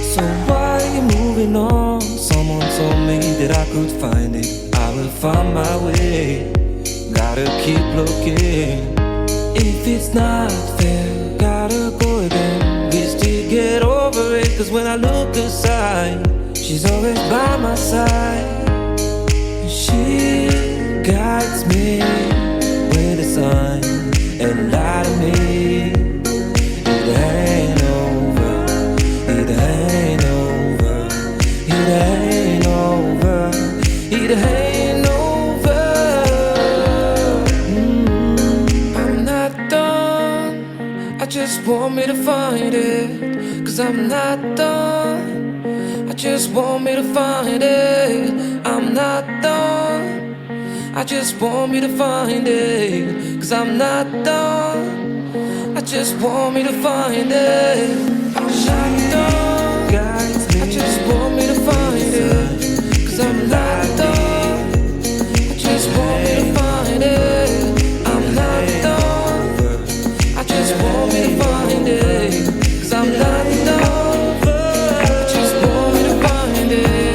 So why you moving on? Someone told me that I could find it. I will find my way. Gotta keep looking. If it's not fair, gotta go again. Wish to get over it, cause when I look aside, she's always by my side. She guides me with a sign and lie to me. It ain't over, it ain't over, it ain't over, it ain't over. I'm not done, I just want me to find it. Cause I'm not done, I just want me to find it. I'm not done, I just want me to find it. Cause I'm not done, I just want me to find it. I'm not done, I just want me to find it. Cause I'm not done, I just want me to find it. I'm not done, I just want me to find it. Cause I'm not done, I just want me to find it.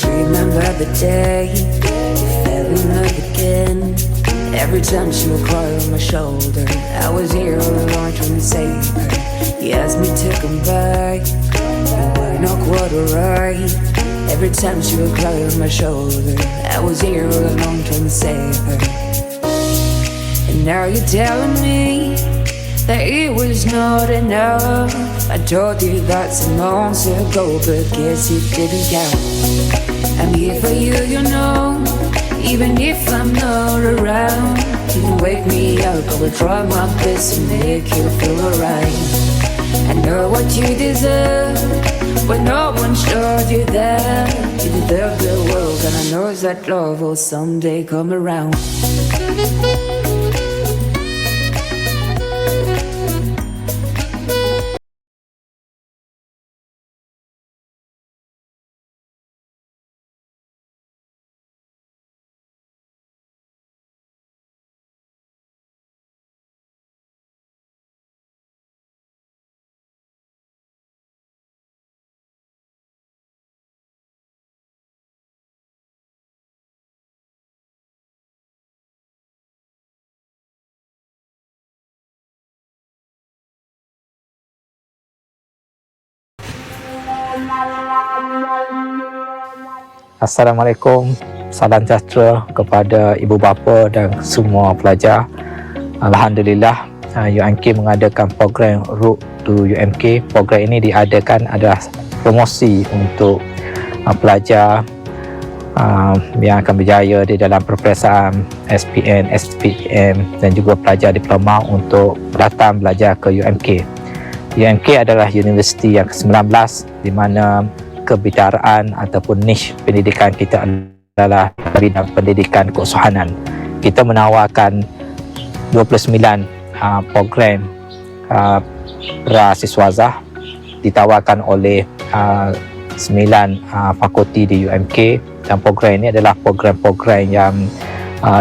Remember the day I fell in love again. Every time she would cry on my shoulder, I was here all along trying to save her. He asked me to come back, and we're not quite alright. Every time she would cry on my shoulder, I was here all along trying to save her. And now you're telling me that it was not enough. I told you that some months ago, but guess it didn't count. I'm here for you, you know, even if I'm not around. You can wake me up, I will try my best to make you feel alright. I know what you deserve, but no one showed you that. You deserve the world, and I know that love will someday come around. Assalamualaikum, salam sejahtera kepada ibu bapa dan semua pelajar. Alhamdulillah, UMK mengadakan program Route to UMK. Program ini diadakan adalah promosi untuk pelajar yang akan berjaya di dalam peperiksaan SPN, SPM dan juga pelajar diploma untuk datang belajar ke UMK. UMK adalah universiti yang ke-19 di mana kebitaraan ataupun niche pendidikan kita adalah bidang pendidikan keusahanan. Kita menawarkan 29 program beasiswazah ditawarkan oleh 9 fakulti di UMK, dan program ini adalah program-program yang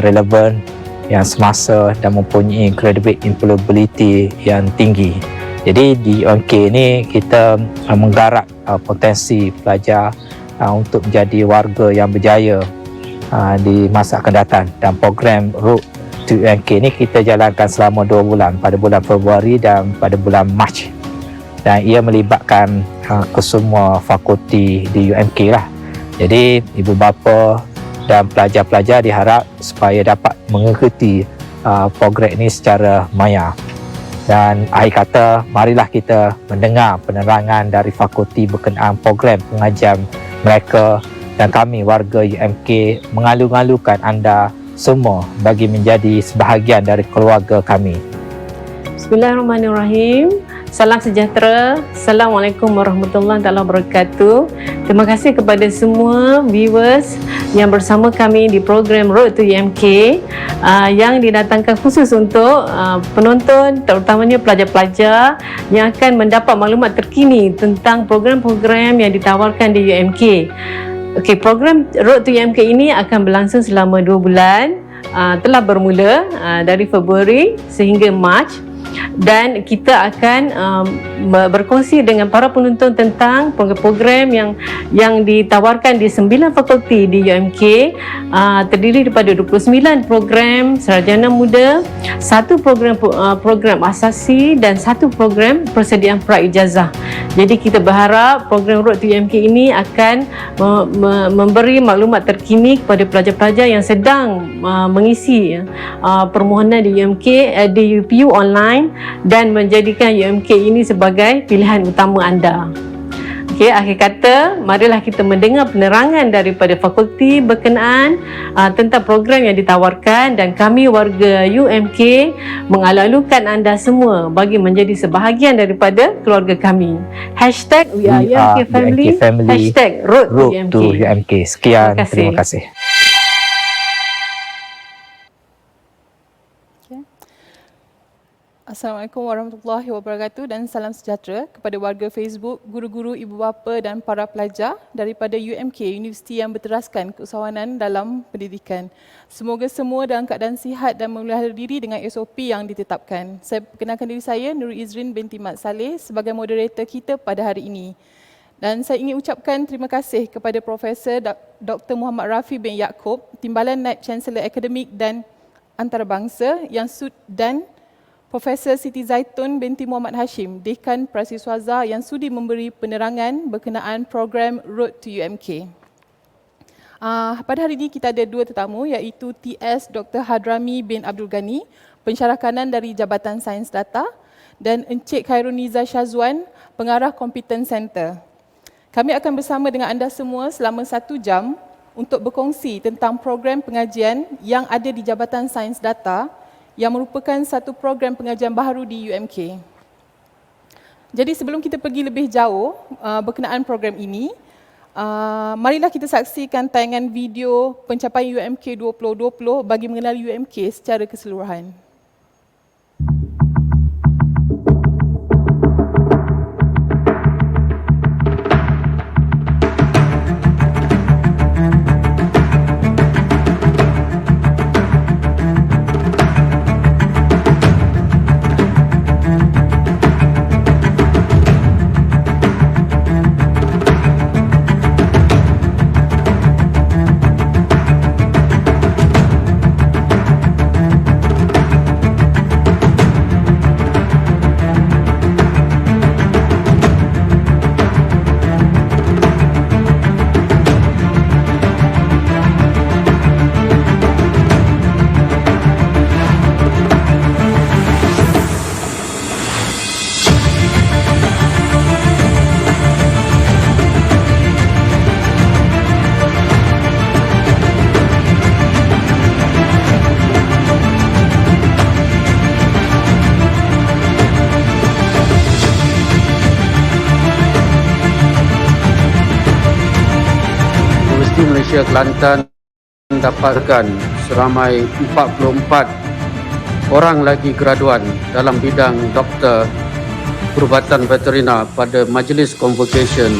relevan, yang semasa dan mempunyai graduate employability yang tinggi. Jadi di UMK ini kita menggarap potensi pelajar untuk menjadi warga yang berjaya di masa akan datang. Dan program Route to UMK ini kita jalankan selama 2 bulan, pada bulan Februari dan pada bulan Mac. Dan ia melibatkan kesemua fakulti di UMK lah. Jadi ibu bapa dan pelajar-pelajar diharap supaya dapat mengikuti program ini secara maya. Dan akhir kata, marilah kita mendengar penerangan dari fakulti berkenaan program pengajian mereka, dan kami warga UMK mengalu-alukan anda semua bagi menjadi sebahagian dari keluarga kami. Bismillahirrahmanirrahim. Salam sejahtera. Assalamualaikum warahmatullahi wabarakatuh. Terima kasih kepada semua viewers yang bersama kami di program Road to UMK yang didatangkan khusus untuk penonton, terutamanya pelajar-pelajar yang akan mendapat maklumat terkini tentang program-program yang ditawarkan di UMK. Okey, program Road to UMK ini akan berlangsung selama 2 bulan. Telah bermula dari Februari sehingga Mac, dan kita akan berkongsi dengan para penonton tentang program-program yang ditawarkan di 9 fakulti di UMK, terdiri daripada 29 program sarjana muda, 1 program asasi dan 1 program persediaan praijazah. Jadi kita berharap program Road to UMK ini akan memberi maklumat terkini kepada pelajar-pelajar yang sedang mengisi permohonan di UMK di UPU online dan menjadikan UMK ini sebagai pilihan utama anda. Okey, akhir kata, marilah kita mendengar penerangan daripada fakulti berkenaan tentang program yang ditawarkan, dan kami warga UMK mengalu-alukan anda semua bagi menjadi sebahagian daripada keluarga kami. #We are UMK Family, #Road to UMK. Sekian, terima kasih. Assalamualaikum warahmatullahi wabarakatuh dan salam sejahtera kepada warga Facebook, guru-guru, ibu bapa dan para pelajar daripada UMK, Universiti yang berteraskan keusahawanan dalam pendidikan. Semoga semua dalam keadaan sihat dan memelihara diri dengan SOP yang ditetapkan. Saya perkenalkan diri saya, Nurul Izrin binti Mat Saleh, sebagai moderator kita pada hari ini. Dan saya ingin ucapkan terima kasih kepada Profesor Dr. Muhammad Rafi bin Yaakob, Timbalan Naib Chancellor Akademik dan Antarabangsa dan Profesor Siti Zaitun binti Muhammad Hashim, Dekan Prasiswaza yang sudi memberi penerangan berkenaan program Road to UMK. Pada hari ini kita ada 2 tetamu, iaitu TS Dr. Hadrami bin Abdul Ghani, pensyarah kanan dari Jabatan Sains Data, dan Encik Khairuniza Syazwan, pengarah Competence Center. Kami akan bersama dengan anda semua selama 1 jam untuk berkongsi tentang program pengajian yang ada di Jabatan Sains Data yang merupakan satu program pengajian baharu di UMK. Jadi sebelum kita pergi lebih jauh berkenaan program ini, marilah kita saksikan tayangan video pencapaian UMK 2020 bagi mengenali UMK secara keseluruhan. Malaysia Kelantan mendapatkan seramai 44 orang lagi graduan dalam bidang doktor perubatan veterina pada Majlis Convocation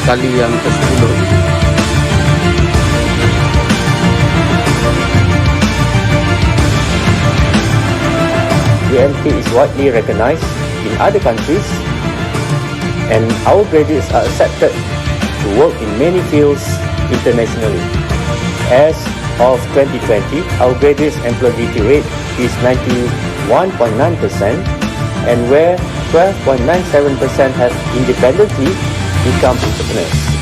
kali yang ke-10. UMK is widely recognized in other countries, and our graduates are accepted to work in many fields internationally. As of 2020, our graduates employability rate is 91.9%, and where 12.97% have independently become entrepreneurs.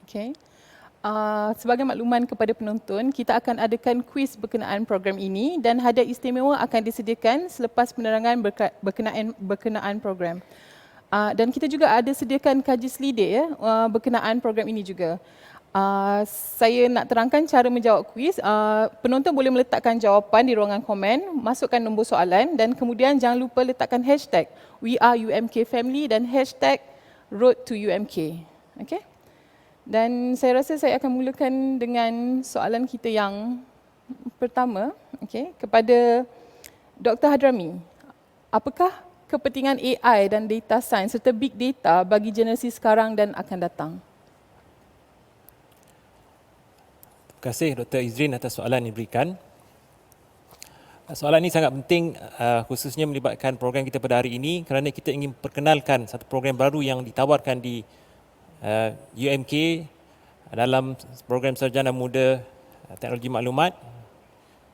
Okay. Sebagai makluman kepada penonton, kita akan adakan kuis berkenaan program ini dan hadiah istimewa akan disediakan selepas penerangan berkenaan program. Dan kita juga ada sediakan kaji selidik berkenaan program ini juga. Saya nak terangkan cara menjawab kuis. Penonton boleh meletakkan jawapan di ruangan komen, masukkan nombor soalan dan kemudian jangan lupa letakkan hashtag #WeAreUMKFamily dan hashtag #RoadToUMK. Okay? Dan saya rasa saya akan mulakan dengan soalan kita yang pertama, okay, kepada Dr. Hadrami. Apakah kepentingan AI dan data science serta big data bagi generasi sekarang dan akan datang? Terima kasih Dr. Izrin atas soalan yang diberikan. Soalan ini sangat penting khususnya melibatkan program kita pada hari ini kerana kita ingin perkenalkan satu program baru yang ditawarkan di UMK dalam program Sarjana Muda Teknologi Maklumat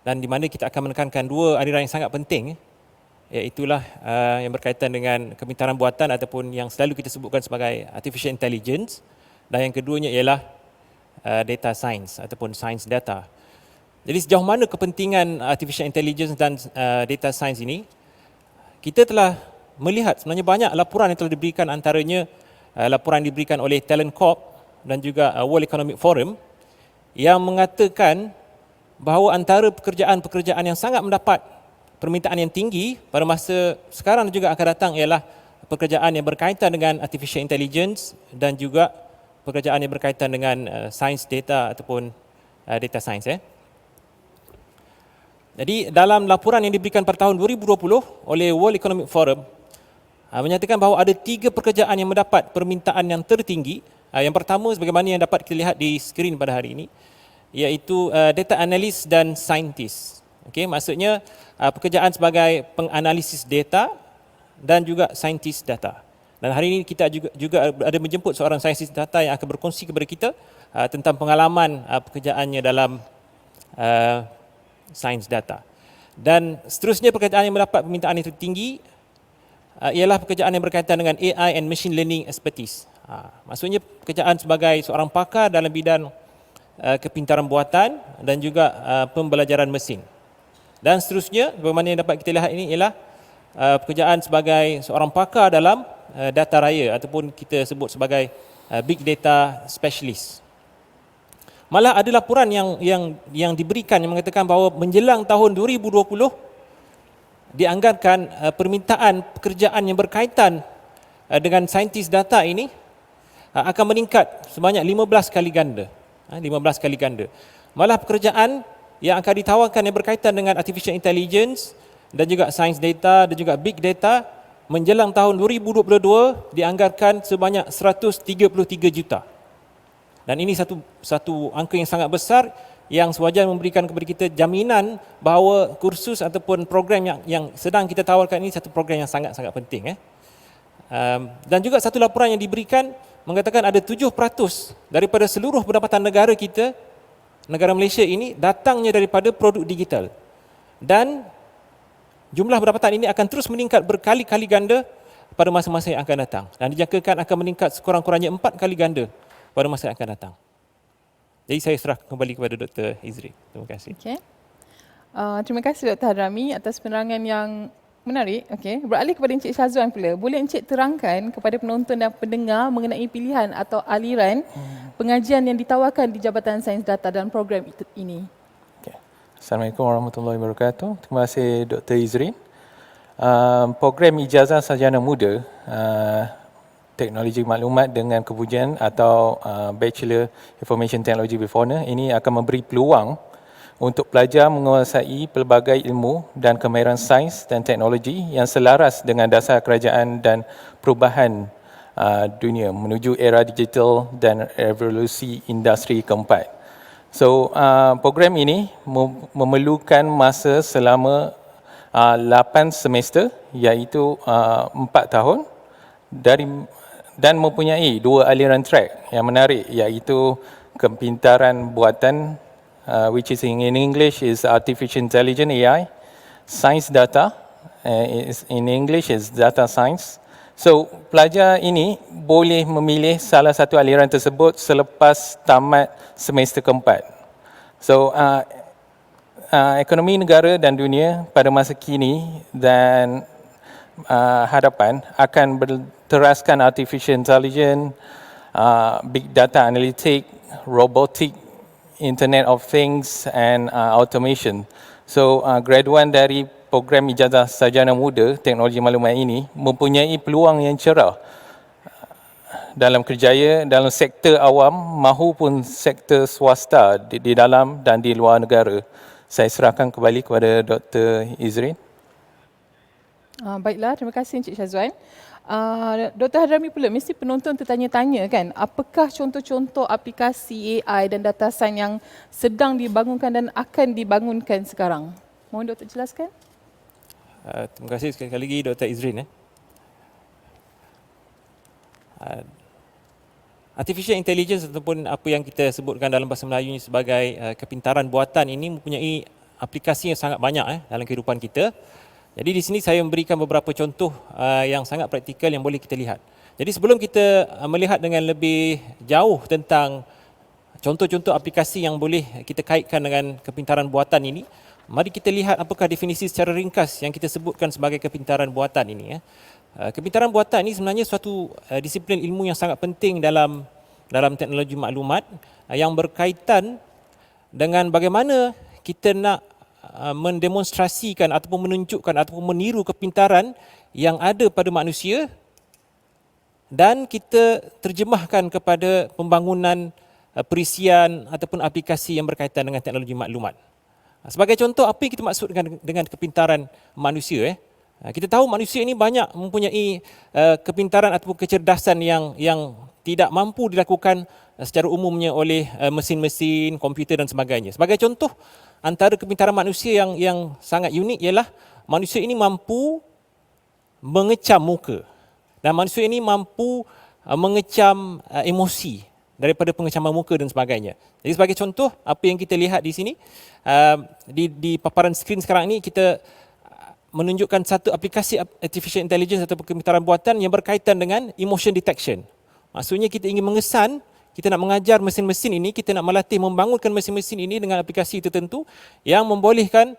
dan di mana kita akan menekankan dua aliran yang sangat penting iaitulah yang berkaitan dengan kepintaran buatan ataupun yang selalu kita sebutkan sebagai artificial intelligence dan yang keduanya ialah data science ataupun science data. Jadi sejauh mana kepentingan artificial intelligence dan data science ini, kita telah melihat sebenarnya banyak laporan yang telah diberikan, antaranya laporan yang diberikan oleh Talent Corp dan juga World Economic Forum yang mengatakan bahawa antara pekerjaan-pekerjaan yang sangat mendapat permintaan yang tinggi pada masa sekarang dan juga akan datang ialah pekerjaan yang berkaitan dengan artificial intelligence dan juga pekerjaan yang berkaitan dengan science data ataupun data science. Jadi dalam laporan yang diberikan pada tahun 2020 oleh World Economic Forum menyatakan bahawa ada 3 pekerjaan yang mendapat permintaan yang tertinggi. Yang pertama sebagaimana yang dapat kita lihat di skrin pada hari ini iaitu data analyst dan scientist. Okey, maksudnya pekerjaan sebagai penganalisis data dan juga scientist data. Dan hari ini kita juga ada menjemput seorang scientist data yang akan berkongsi kepada kita tentang pengalaman pekerjaannya dalam science data. Dan seterusnya pekerjaan yang mendapat permintaan yang tertinggi ialah pekerjaan yang berkaitan dengan AI and machine learning expertise. Maksudnya pekerjaan sebagai seorang pakar dalam bidang kepintaran buatan dan juga pembelajaran mesin. Dan seterusnya, bagaimana yang dapat kita lihat ini ialah pekerjaan sebagai seorang pakar dalam data raya ataupun kita sebut sebagai big data specialist. Malah ada laporan yang diberikan yang mengatakan bahawa menjelang tahun 2020 dianggarkan permintaan pekerjaan yang berkaitan dengan saintis data ini akan meningkat sebanyak 15 kali ganda. 15 kali ganda. Malah pekerjaan yang akan ditawarkan yang berkaitan dengan artificial intelligence dan juga science data dan juga big data menjelang tahun 2022 dianggarkan sebanyak 133 juta. Dan ini satu angka yang sangat besar yang sewajar memberikan kepada kita jaminan bahawa kursus ataupun program yang sedang kita tawarkan ini satu program yang sangat-sangat penting. Dan juga satu laporan yang diberikan mengatakan ada 7% daripada seluruh pendapatan negara kita, negara Malaysia ini datangnya daripada produk digital. Dan jumlah pendapatan ini akan terus meningkat berkali-kali ganda pada masa-masa yang akan datang. Dan dijangkakan akan meningkat sekurang-kurangnya 4 kali ganda pada masa yang akan datang. Jadi saya serah kembali kepada Dr. Izri. Terima kasih. Okay. Terima kasih Dr. Hadrami atas penerangan yang menarik. Okay. Beralih kepada Encik Syazwan pula. Boleh Encik terangkan kepada penonton dan pendengar mengenai pilihan atau aliran pengajian yang ditawarkan di Jabatan Sains Data dalam program ini? Okay. Assalamualaikum warahmatullahi wabarakatuh. Terima kasih Dr. Izri. Program Ijazah Sarjana Muda Teknologi Maklumat dengan kepujian atau Bachelor Information Technology with Honour ini akan memberi peluang untuk pelajar menguasai pelbagai ilmu dan kemahiran sains dan teknologi yang selaras dengan dasar kerajaan dan perubahan dunia menuju era digital dan revolusi industri keempat. So, program ini memerlukan masa selama 8 semester iaitu 4 tahun dan mempunyai 2 aliran track yang menarik iaitu kepintaran buatan which is in English is artificial intelligence AI, science data in English is data science So, pelajar ini boleh memilih salah satu aliran tersebut selepas tamat semester keempat. So, ekonomi negara dan dunia pada masa kini dan hadapan akan berteraskan artificial intelligence, big data analytic, robotic, internet of things and automation. So, graduan dari program ijazah sarjana muda teknologi maklumat ini mempunyai peluang yang cerah dalam kerjaya dalam sektor awam mahupun sektor swasta di dalam dan di luar negara. Saya serahkan kembali kepada Dr. Izrin. Baiklah, terima kasih Encik Syazwan. Dr. Hadrami pula, mesti penonton tertanya-tanya kan, apakah contoh-contoh aplikasi AI dan data sains yang sedang dibangunkan dan akan dibangunkan sekarang? Mohon Dr. jelaskan. Terima kasih sekali lagi Dr. Izrin. Artificial intelligence ataupun apa yang kita sebutkan dalam bahasa Melayu ini sebagai kepintaran buatan ini mempunyai aplikasi yang sangat banyak dalam kehidupan kita. Jadi di sini saya memberikan beberapa contoh yang sangat praktikal yang boleh kita lihat. Jadi sebelum kita melihat dengan lebih jauh tentang contoh-contoh aplikasi yang boleh kita kaitkan dengan kepintaran buatan ini, mari kita lihat apakah definisi secara ringkas yang kita sebutkan sebagai kepintaran buatan ini. Kepintaran buatan ini sebenarnya suatu disiplin ilmu yang sangat penting dalam teknologi maklumat yang berkaitan dengan bagaimana kita nak mendemonstrasikan ataupun menunjukkan ataupun meniru kepintaran yang ada pada manusia dan kita terjemahkan kepada pembangunan perisian ataupun aplikasi yang berkaitan dengan teknologi maklumat. Sebagai contoh, apa yang kita maksud dengan kepintaran manusia? Kita tahu manusia ini banyak mempunyai kepintaran ataupun kecerdasan yang tidak mampu dilakukan secara umumnya oleh mesin-mesin, komputer dan sebagainya. Sebagai contoh, antara kepintaran manusia yang sangat unik ialah manusia ini mampu mengecam muka dan manusia ini mampu mengecam emosi daripada pengecaman muka dan sebagainya. Jadi sebagai contoh, apa yang kita lihat di sini, di paparan skrin sekarang ini kita menunjukkan satu aplikasi artificial intelligence atau kepintaran buatan yang berkaitan dengan emotion detection. Maksudnya kita ingin mengesan, kita nak mengajar mesin-mesin ini, kita nak melatih membangunkan mesin-mesin ini dengan aplikasi tertentu yang membolehkan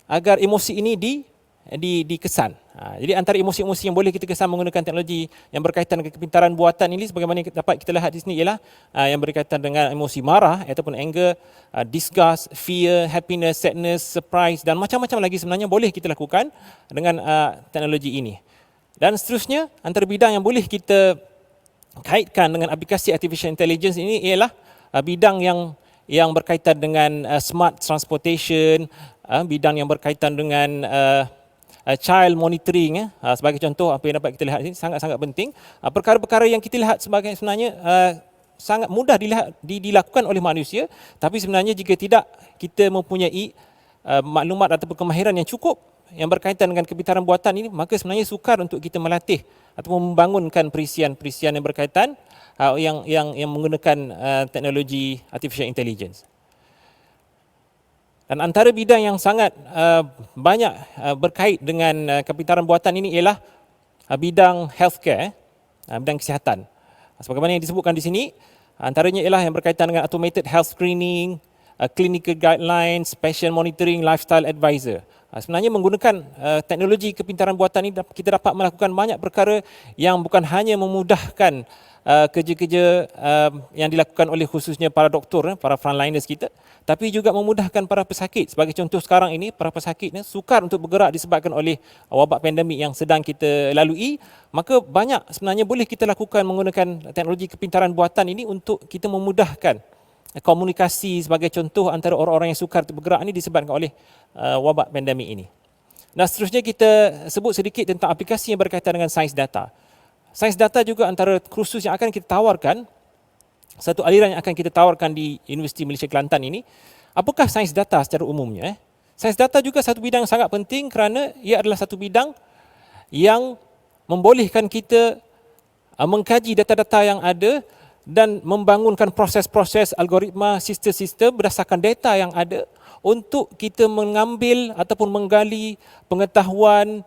agar emosi ini dikesan. Jadi antara emosi-emosi yang boleh kita kesan menggunakan teknologi yang berkaitan dengan kepintaran buatan ini sebagaimana dapat kita lihat di sini ialah yang berkaitan dengan emosi marah ataupun anger, disgust, fear, happiness, sadness, surprise dan macam-macam lagi sebenarnya boleh kita lakukan dengan teknologi ini. Dan seterusnya antara bidang yang boleh kita kaitkan dengan aplikasi artificial intelligence ini ialah bidang yang berkaitan dengan smart transportation, bidang yang berkaitan dengan child monitoring. Sebagai contoh apa yang dapat kita lihat ini sangat-sangat penting. Perkara-perkara yang kita lihat sebenarnya sangat mudah dilakukan oleh manusia, tapi sebenarnya jika tidak kita mempunyai maklumat ataupun kemahiran yang cukup yang berkaitan dengan kepintaran buatan ini, maka sebenarnya sukar untuk kita melatih atau membangunkan perisian-perisian yang berkaitan yang menggunakan teknologi artificial intelligence. Dan antara bidang yang sangat banyak berkait dengan kepintaran buatan ini ialah bidang healthcare, bidang kesihatan. Sebagaimana yang disebutkan di sini, antaranya ialah yang berkaitan dengan automated health screening, clinical guidelines, patient monitoring, lifestyle advisor. Sebenarnya menggunakan teknologi kepintaran buatan ini kita dapat melakukan banyak perkara yang bukan hanya memudahkan kerja-kerja yang dilakukan oleh khususnya para doktor, para frontliners kita, tapi juga memudahkan para pesakit. Sebagai contoh sekarang ini, para pesakit sukar untuk bergerak disebabkan oleh wabak pandemik yang sedang kita lalui, maka banyak sebenarnya boleh kita lakukan menggunakan teknologi kepintaran buatan ini untuk kita memudahkan komunikasi sebagai contoh antara orang-orang yang sukar untuk bergerak ini disebabkan oleh wabak pandemik ini. Dan seterusnya kita sebut sedikit tentang aplikasi yang berkaitan dengan sains data. Sains data juga antara kursus yang akan kita tawarkan, satu aliran yang akan kita tawarkan di Universiti Malaysia Kelantan ini. Apakah sains data secara umumnya? Sains data juga satu bidang yang sangat penting kerana ia adalah satu bidang yang membolehkan kita mengkaji data-data yang ada dan membangunkan proses-proses algoritma, sistem-sistem berdasarkan data yang ada untuk kita mengambil ataupun menggali pengetahuan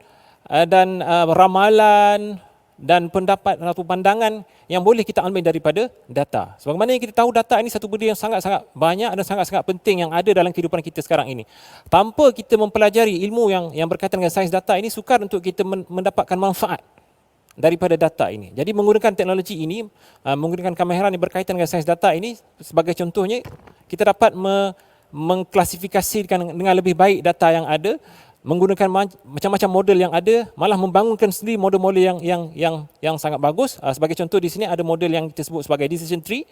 dan ramalan dan pendapat atau pandangan yang boleh kita ambil daripada data. Sebagaimana yang kita tahu, data ini satu benda yang sangat-sangat banyak dan sangat-sangat penting yang ada dalam kehidupan kita sekarang ini. Tanpa kita mempelajari ilmu yang berkaitan dengan sains data ini, sukar untuk kita mendapatkan manfaat daripada data ini. Jadi menggunakan teknologi ini, menggunakan kemahiran yang berkaitan dengan sains data ini, sebagai contohnya, kita dapat mengklasifikasikan dengan lebih baik data yang ada, menggunakan macam-macam model yang ada, malah membangunkan sendiri model-model yang sangat bagus. Sebagai contoh di sini ada model yang kita sebut sebagai decision tree,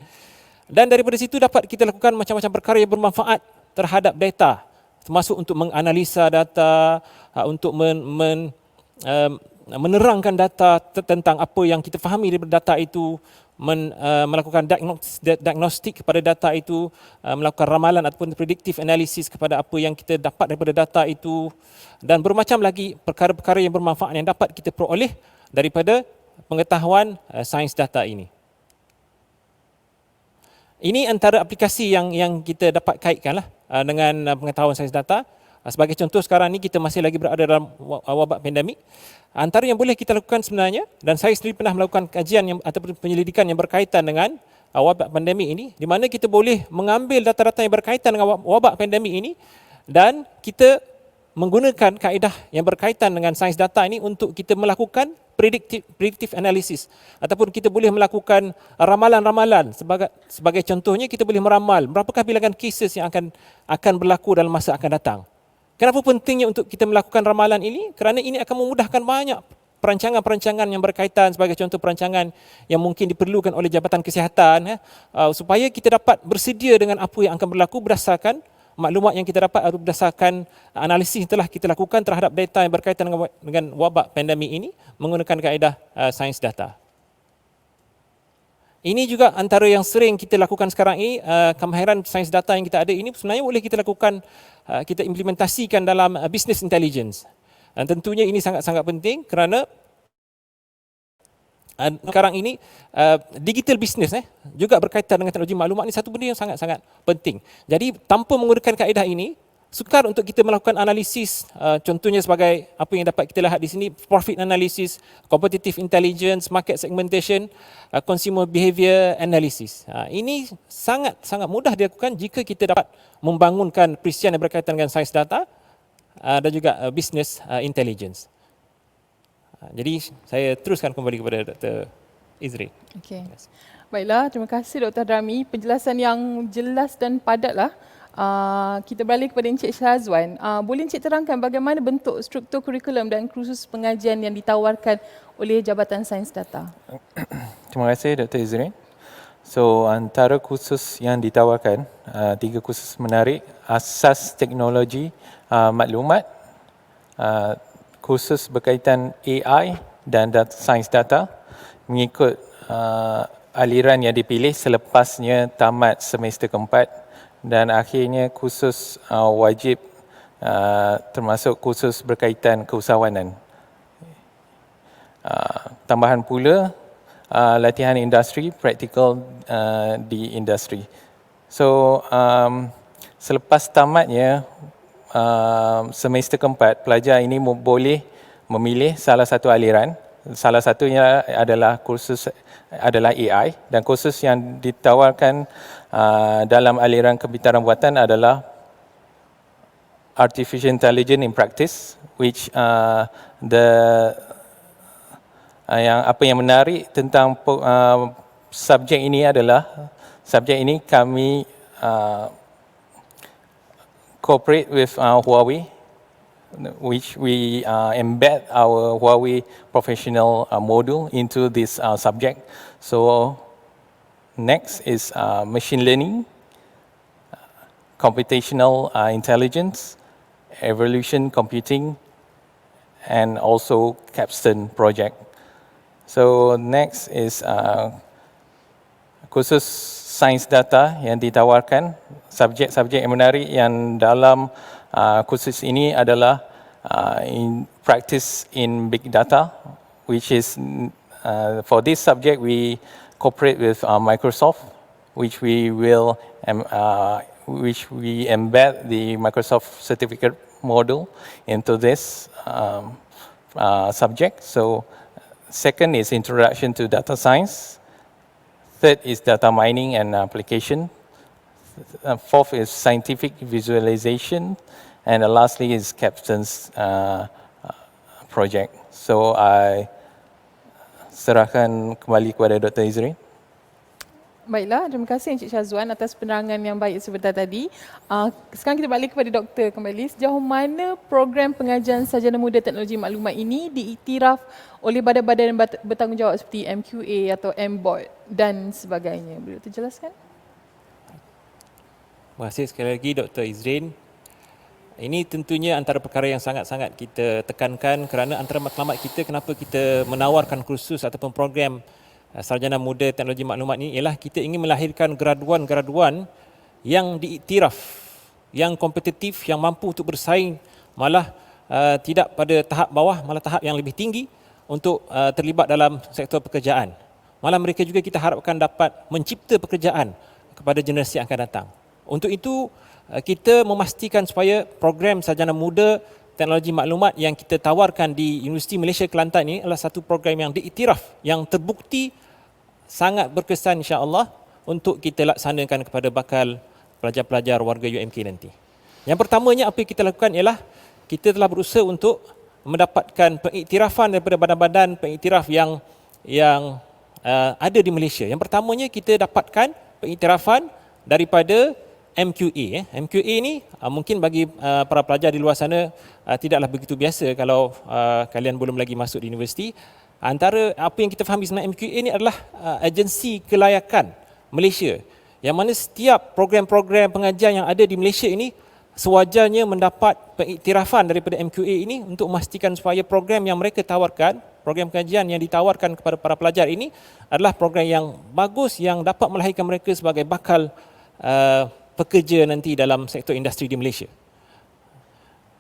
dan daripada situ dapat kita lakukan macam-macam perkara yang bermanfaat terhadap data, termasuk untuk menganalisa data, untuk menerangkan data tentang apa yang kita fahami daripada data itu, melakukan diagnostik kepada data itu, melakukan ramalan ataupun predictive analysis kepada apa yang kita dapat daripada data itu, dan bermacam lagi perkara-perkara yang bermanfaat yang dapat kita peroleh daripada pengetahuan sains data ini. Ini antara aplikasi yang kita dapat kaitkanlah dengan pengetahuan sains data. Sebagai contoh, sekarang ni kita masih lagi berada dalam wabak pandemik. Antara yang boleh kita lakukan sebenarnya, dan saya sendiri pernah melakukan kajian ataupun penyelidikan yang berkaitan dengan wabak pandemik ini, di mana kita boleh mengambil data-data yang berkaitan dengan wabak pandemik ini dan kita menggunakan kaedah yang berkaitan dengan sains data ini untuk kita melakukan predictive analysis, ataupun kita boleh melakukan ramalan-ramalan. Sebagai contohnya, kita boleh meramal berapakah bilangan cases yang akan berlaku dalam masa akan datang. Kenapa pentingnya untuk kita melakukan ramalan ini? Kerana ini akan memudahkan banyak perancangan-perancangan yang berkaitan, sebagai contoh perancangan yang mungkin diperlukan oleh Jabatan Kesihatan, supaya kita dapat bersedia dengan apa yang akan berlaku berdasarkan maklumat yang kita dapat atau berdasarkan analisis yang telah kita lakukan terhadap data yang berkaitan dengan wabak pandemik ini menggunakan kaedah sains data. Ini juga antara yang sering kita lakukan sekarang ini, kemahiran sains data yang kita ada ini sebenarnya boleh kita lakukan, kita implementasikan dalam business intelligence. Dan tentunya ini sangat-sangat penting kerana sekarang ini digital business juga berkaitan dengan teknologi maklumat ini satu benda yang sangat-sangat penting. Jadi tanpa menggunakan kaedah ini, sukar untuk kita melakukan analisis, contohnya sebagai apa yang dapat kita lihat di sini, profit analysis, competitive intelligence, market segmentation, consumer behavior analysis. Ini sangat-sangat mudah dilakukan jika kita dapat membangunkan perisian yang berkaitan dengan sains data dan juga business intelligence. Jadi saya teruskan kembali kepada Dr. Izri. Okey. Baiklah, terima kasih Dr. Hadrami. Penjelasan yang jelas dan padatlah. Kita beralih kepada Encik Syazwan. Boleh Encik terangkan bagaimana bentuk struktur kurikulum dan kursus pengajian yang ditawarkan oleh Jabatan Sains Data? Terima kasih Dr. Izrin. So antara kursus yang ditawarkan, 3 kursus menarik: asas teknologi maklumat, kursus berkaitan AI dan sains data mengikut aliran yang dipilih selepasnya tamat semester keempat, dan akhirnya kursus wajib termasuk kursus berkaitan keusahawanan. Tambahan pula latihan industri, praktikal di industri. So selepas tamatnya semester keempat, pelajar ini boleh memilih salah satu aliran. Salah satunya adalah AI, dan kursus yang ditawarkan dalam aliran kepintaran buatan adalah Artificial Intelligence in Practice, which apa yang menarik tentang subjek ini adalah kami cooperate with Huawei, which we embed our Huawei professional module into this subject. So next is machine learning, computational intelligence, evolution computing, and also capstone project. So next is kursus sains data yang ditawarkan. Subjek-subjek yang menarik yang dalam kursus ini adalah in practice in big data, which is for this subject we cooperate with Microsoft, which we embed the Microsoft certificate module into this subject. So second is introduction to data science. Third is data mining and application. Fourth is scientific visualization. And lastly is captain's project. So I serahkan kembali kepada Dr. Izrin. Baiklah, terima kasih Encik Syazwan atas penerangan yang baik sebentar tadi. Sekarang kita balik kepada doktor kembali. Sejauh mana program pengajian sarjana muda teknologi maklumat ini diiktiraf oleh badan-badan yang bertanggungjawab seperti MQA atau MBOT dan sebagainya? Boleh doktor jelaskan? Terima kasih sekali lagi Dr. Izrin. Ini tentunya antara perkara yang sangat-sangat kita tekankan kerana antara matlamat kita kenapa kita menawarkan kursus ataupun program sarjana muda teknologi maklumat ini ialah kita ingin melahirkan graduan-graduan yang diiktiraf, yang kompetitif, yang mampu untuk bersaing, malah tidak pada tahap bawah, malah tahap yang lebih tinggi untuk terlibat dalam sektor pekerjaan. Malah mereka juga kita harapkan dapat mencipta pekerjaan kepada generasi yang akan datang. Untuk itu kita memastikan supaya program sarjana muda teknologi maklumat yang kita tawarkan di Universiti Malaysia Kelantan ini adalah satu program yang diiktiraf, yang terbukti sangat berkesan insya-Allah untuk kita laksanakan kepada bakal pelajar-pelajar warga UMK nanti. Yang pertamanya apa yang kita lakukan ialah kita telah berusaha untuk mendapatkan pengiktirafan daripada badan-badan pengiktiraf yang ada di Malaysia. Yang pertamanya kita dapatkan pengiktirafan daripada MQA. MQA ni mungkin bagi para pelajar di luar sana tidaklah begitu biasa kalau kalian belum lagi masuk di universiti. Antara apa yang kita fahami sebenarnya MQA ni adalah agensi kelayakan Malaysia, yang mana setiap program-program pengajian yang ada di Malaysia ini sewajarnya mendapat pengiktirafan daripada MQA ini untuk memastikan supaya program yang mereka tawarkan, program pengajian yang ditawarkan kepada para pelajar ini adalah program yang bagus, yang dapat melahirkan mereka sebagai bakal pekerja nanti dalam sektor industri di Malaysia.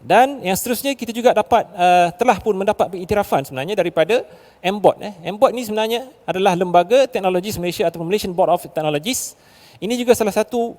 Dan yang seterusnya kita juga dapat telah pun mendapat pengiktirafan sebenarnya daripada MBOT. MBOT ni sebenarnya adalah Lembaga Teknologi Malaysia atau Malaysian Board of Technologies. Ini juga salah satu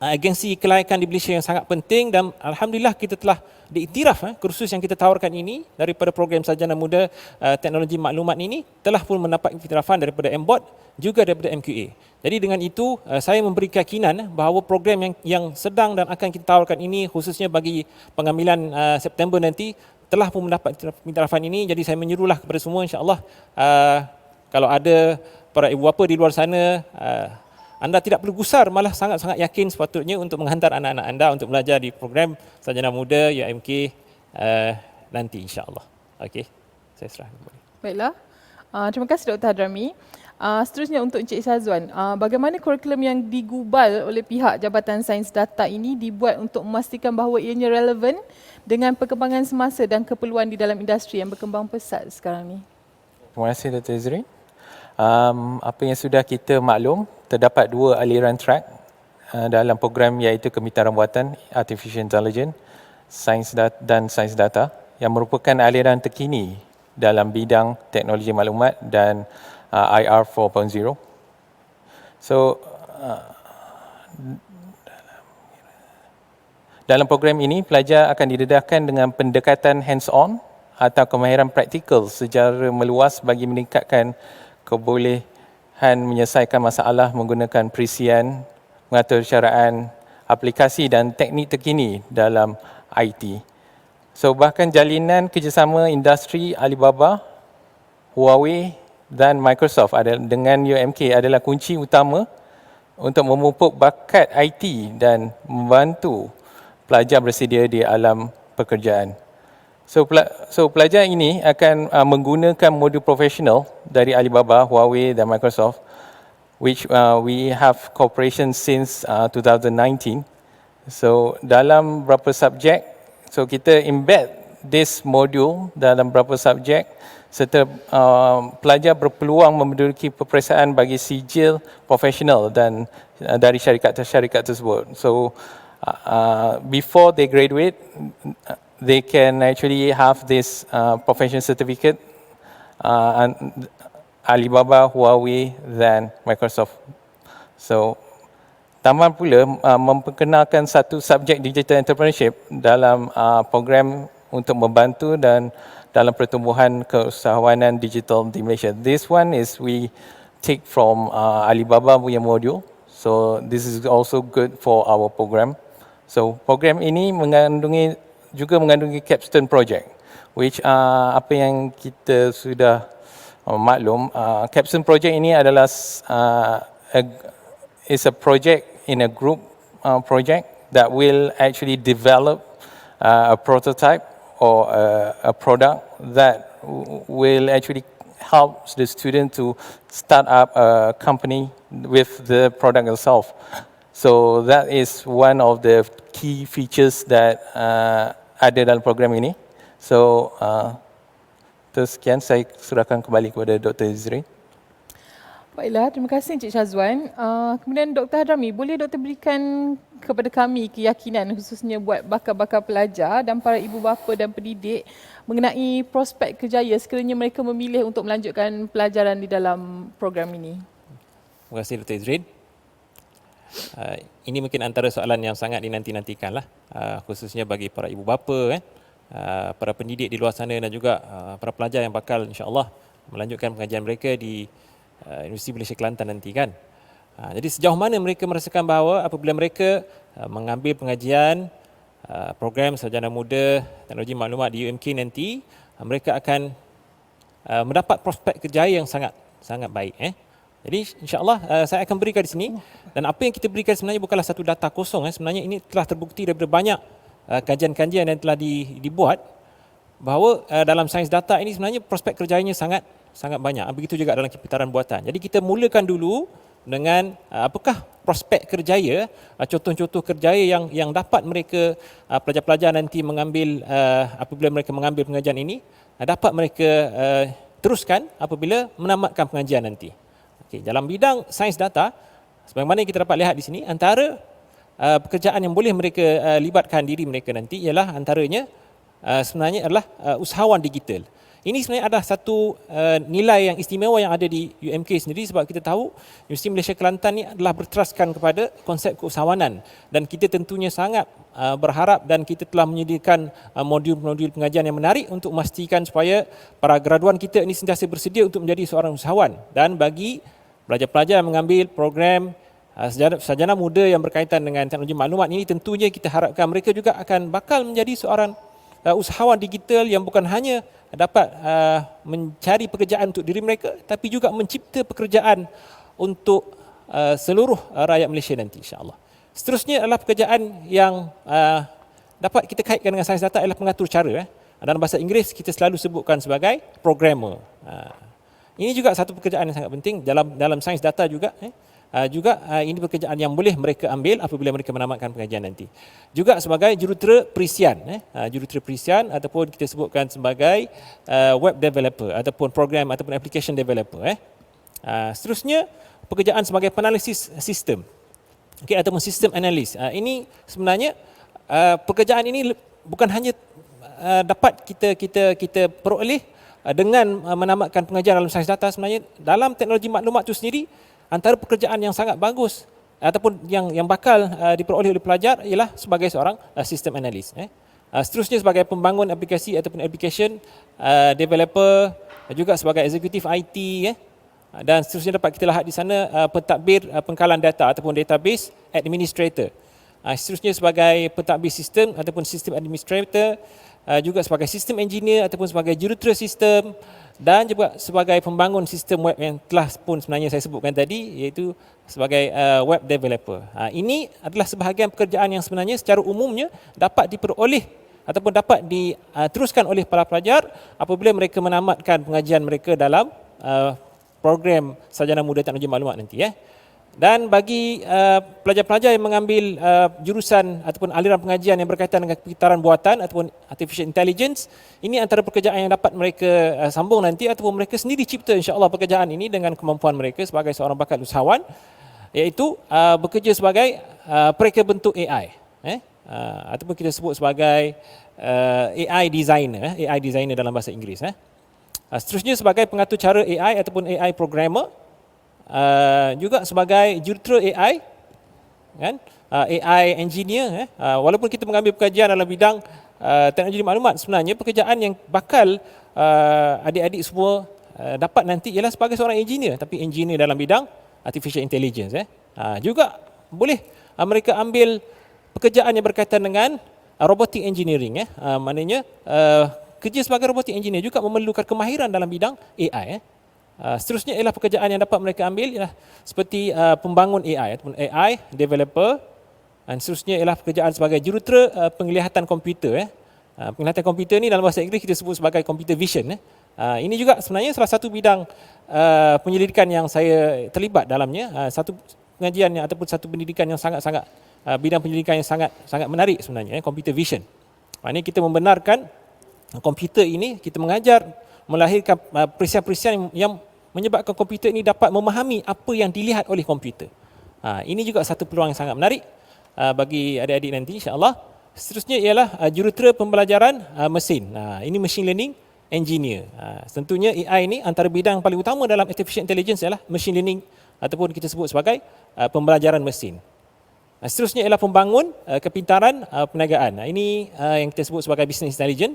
agensi kelayakan di Malaysia yang sangat penting, dan alhamdulillah kita telah diiktiraf kursus yang kita tawarkan ini daripada program sarjana muda teknologi maklumat ini telah pun mendapat iktirafan daripada MBOT juga daripada MQA. Jadi dengan itu saya memberi keyakinan bahawa program yang sedang dan akan kita tawarkan ini khususnya bagi pengambilan September nanti telah pun mendapat iktirafan ini. Jadi saya menyuruhlah kepada semua insya-Allah kalau ada para ibu bapa di luar sana, anda tidak perlu gusar, malah sangat-sangat yakin sepatutnya untuk menghantar anak-anak anda untuk belajar di program sarjana muda UMK nanti insya-Allah. Okey, saya serah kembali. Baiklah. Terima kasih Dr. Hadrami. Seterusnya untuk Encik Syazwan, bagaimana kurikulum yang digubal oleh pihak Jabatan Sains Data ini dibuat untuk memastikan bahawa ianya relevan dengan perkembangan semasa dan keperluan di dalam industri yang berkembang pesat sekarang ni? Terima kasih Dr. Izrin. Apa yang sudah kita maklum, terdapat dua aliran track dalam program iaitu Kepintaran Buatan, Artificial Intelligence, dan Sains Data yang merupakan aliran terkini dalam bidang teknologi maklumat dan IR 4.0. So, dalam program ini, pelajar akan didedahkan dengan pendekatan hands-on atau kemahiran praktikal secara meluas bagi meningkatkan kebolehan menyelesaikan masalah menggunakan perisian, mengatur caraan, aplikasi dan teknik terkini dalam IT. So, bahkan jalinan kerjasama industri Alibaba, Huawei dan Microsoft dengan UMK adalah kunci utama untuk memupuk bakat IT dan membantu pelajar bersedia di alam pekerjaan. So pelajar ini akan menggunakan modul profesional dari Alibaba, Huawei dan Microsoft, which we have cooperation since 2019. So dalam beberapa subjek, so kita embed this module dalam beberapa subjek serta pelajar berpeluang memiliki peperiksaan bagi sijil profesional dan dari syarikat-syarikat tersebut. So before they graduate, they can actually have this professional certificate Alibaba, Huawei dan Microsoft. So tambah pula memperkenalkan satu subjek digital entrepreneurship dalam program untuk membantu dan dalam pertumbuhan keusahawanan digital di Malaysia. This one is we take from Alibaba punya module. So this is also good for our program. So program ini juga mengandungi capstone project, which apa yang kita sudah maklum, capstone project ini adalah is a project in a group project that will actually develop a prototype or a product that will actually help the student to start up a company with the product itself. So that is one of the key features that ada dalam program ini. So sekian, saya serahkan kembali kepada Dr. Izrin. Baiklah, terima kasih Encik Syazwan. Kemudian Dr. Hadrami, boleh Dr. berikan kepada kami keyakinan khususnya buat bakal-bakal pelajar dan para ibu bapa dan pendidik mengenai prospek kerjaya sekiranya mereka memilih untuk melanjutkan pelajaran di dalam program ini? Terima kasih Dr. Izrin. Ini mungkin antara soalan yang sangat dinanti-nantikan lah, khususnya bagi para ibu bapa, para pendidik di luar sana dan juga para pelajar yang bakal insya-Allah melanjutkan pengajian mereka di Universiti Malaysia Kelantan nanti kan. Jadi sejauh mana mereka merasakan bahawa apabila mereka mengambil pengajian program sarjana muda teknologi maklumat di UMK nanti, mereka akan mendapat prospek kerjaya yang sangat baik. Jadi insya-Allah saya akan berikan di sini, dan apa yang kita berikan sebenarnya bukanlah satu data kosong. Sebenarnya ini telah terbukti daripada banyak kajian-kajian yang telah dibuat bahawa dalam sains data ini sebenarnya prospek kerjanya sangat banyak. Begitu juga dalam kepintaran buatan. Jadi kita mulakan dulu dengan apakah prospek kerjaya, contoh-contoh kerjaya yang dapat mereka pelajar-pelajar nanti mengambil apabila mereka mengambil pengajian ini, dapat mereka teruskan apabila menamatkan pengajian nanti. Okey, dalam bidang sains data, sebagaimana yang kita dapat lihat di sini, antara pekerjaan yang boleh mereka libatkan diri mereka nanti ialah antaranya sebenarnya adalah usahawan digital. Ini sebenarnya adalah satu nilai yang istimewa yang ada di UMK sendiri, sebab kita tahu Universiti Malaysia Kelantan ni adalah berteraskan kepada konsep keusahawanan, dan kita tentunya sangat berharap dan kita telah menyediakan modul-modul pengajian yang menarik untuk memastikan supaya para graduan kita ini sentiasa bersedia untuk menjadi seorang usahawan. Dan bagi pelajar-pelajar yang mengambil program sarjana muda yang berkaitan dengan teknologi maklumat ini, tentunya kita harapkan mereka juga akan bakal menjadi seorang usahawan digital yang bukan hanya dapat mencari pekerjaan untuk diri mereka, tapi juga mencipta pekerjaan untuk seluruh rakyat Malaysia nanti, insya-Allah. Seterusnya adalah pekerjaan yang dapat kita kaitkan dengan sains data ialah pengatur cara. Dalam bahasa Inggeris kita selalu sebutkan sebagai programmer. Ini juga satu pekerjaan yang sangat penting dalam sains data juga. Ini pekerjaan yang boleh mereka ambil apabila mereka menamatkan pengajian nanti. Juga sebagai jurutera perisian, jurutera perisian ataupun kita sebutkan sebagai web developer ataupun program ataupun application developer. Seterusnya pekerjaan sebagai penalisis sistem, ataupun sistem analis. Ini sebenarnya pekerjaan ini bukan hanya dapat kita peroleh dengan menamatkan pengajian dalam sains data. Sebenarnya dalam teknologi maklumat itu sendiri, antara pekerjaan yang sangat bagus ataupun yang bakal diperoleh oleh pelajar ialah sebagai seorang sistem analis. Seterusnya sebagai pembangun aplikasi ataupun application developer, juga sebagai eksekutif IT, dan seterusnya dapat kita lihat di sana pentadbir pengkalan data ataupun database administrator. Seterusnya sebagai pentadbir sistem ataupun sistem administrator, juga sebagai sistem engineer ataupun sebagai jurutera sistem, dan juga sebagai pembangun sistem web yang telah pun sebenarnya saya sebutkan tadi, iaitu sebagai web developer. Ini adalah sebahagian pekerjaan yang sebenarnya secara umumnya dapat diperoleh ataupun dapat diteruskan oleh para pelajar apabila mereka menamatkan pengajian mereka dalam program sarjana muda teknologi maklumat nanti. Dan bagi pelajar-pelajar yang mengambil jurusan ataupun aliran pengajian yang berkaitan dengan kepintaran buatan ataupun artificial intelligence, ini antara pekerjaan yang dapat mereka sambung nanti ataupun mereka sendiri cipta insya-Allah pekerjaan ini dengan kemampuan mereka sebagai seorang bakal usahawan, iaitu bekerja sebagai pereka bentuk AI, ataupun kita sebut sebagai AI designer dalam bahasa Inggeris. Seterusnya sebagai pengatur cara AI ataupun AI programmer, juga sebagai jurutera AI, AI engineer. Walaupun kita mengambil pekerjaan dalam bidang teknologi maklumat, sebenarnya pekerjaan yang bakal adik-adik semua dapat nanti ialah sebagai seorang engineer, tapi engineer dalam bidang artificial intelligence. Juga boleh mereka ambil pekerjaan yang berkaitan dengan robotic engineering. Maknanya kerja sebagai robotic engineer juga memerlukan kemahiran dalam bidang AI. Seterusnya ialah pekerjaan yang dapat mereka ambil ialah seperti pembangun AI ataupun AI developer, dan seterusnya ialah pekerjaan sebagai jurutera penglihatan komputer. Penglihatan komputer ni dalam bahasa Inggeris kita sebut sebagai computer vision. Ini juga sebenarnya salah satu bidang penyelidikan yang saya terlibat dalamnya, satu pengajian ataupun satu pendidikan yang sangat-sangat bidang penyelidikan yang sangat menarik sebenarnya, computer vision. Ini kita membenarkan komputer ini, kita mengajar melahirkan perisian-perisian yang menyebabkan komputer ini dapat memahami apa yang dilihat oleh komputer. Ini juga satu peluang yang sangat menarik bagi adik-adik nanti insya-Allah. Seterusnya ialah jurutera pembelajaran mesin. Ini machine learning engineer. Tentunya AI ini antara bidang paling utama dalam artificial intelligence ialah machine learning ataupun kita sebut sebagai pembelajaran mesin. Seterusnya ialah pembangun kepintaran perniagaan. Ini yang kita sebut sebagai business intelligence.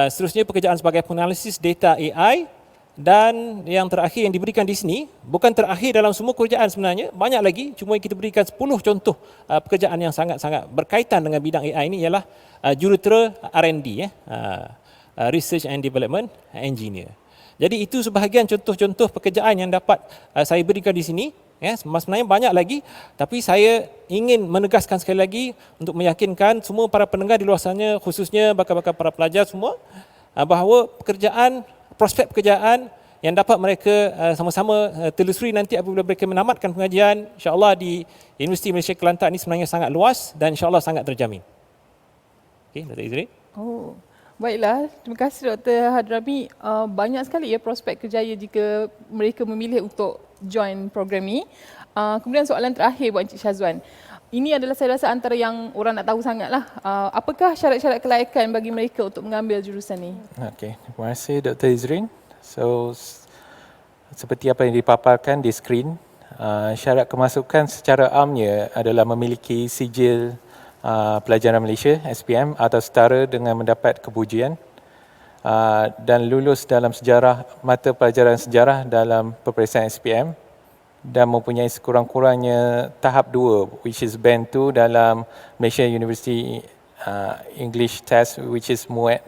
Seterusnya pekerjaan sebagai penalisis data AI, dan yang terakhir yang diberikan di sini, bukan terakhir dalam semua pekerjaan sebenarnya, banyak lagi, cuma kita berikan 10 contoh pekerjaan yang sangat-sangat berkaitan dengan bidang AI ini ialah jurutera R&D, Research and Development Engineer. Jadi itu sebahagian contoh-contoh pekerjaan yang dapat saya berikan di sini. Sebenarnya banyak lagi, tapi saya ingin menegaskan sekali lagi untuk meyakinkan semua para pendengar di luar sana, khususnya bakal-bakal para pelajar semua, bahawa prospek pekerjaan yang dapat mereka sama-sama telusuri nanti apabila mereka menamatkan pengajian, insya-Allah di Universiti Malaysia Kelantan ini sebenarnya sangat luas dan insya-Allah sangat terjamin. Okey, Dr. Izrin. Baiklah, terima kasih Dr. Hadrami. Banyak sekali ya prospek kerjaya jika mereka memilih untuk join program ini. Kemudian soalan terakhir buat Encik Syazwan. Ini adalah saya rasa antara yang orang nak tahu sangatlah. Apakah syarat-syarat kelayakan bagi mereka untuk mengambil jurusan ini? Okey, terima kasih Dr. Izrin. So, seperti apa yang dipaparkan di skrin, syarat kemasukan secara amnya adalah memiliki sijil pelajaran Malaysia SPM atau setara dengan mendapat kepujian dan lulus dalam mata pelajaran sejarah dalam peperiksaan SPM dan mempunyai sekurang-kurangnya tahap 2 which is band 2 dalam Malaysia University English Test which is MUET.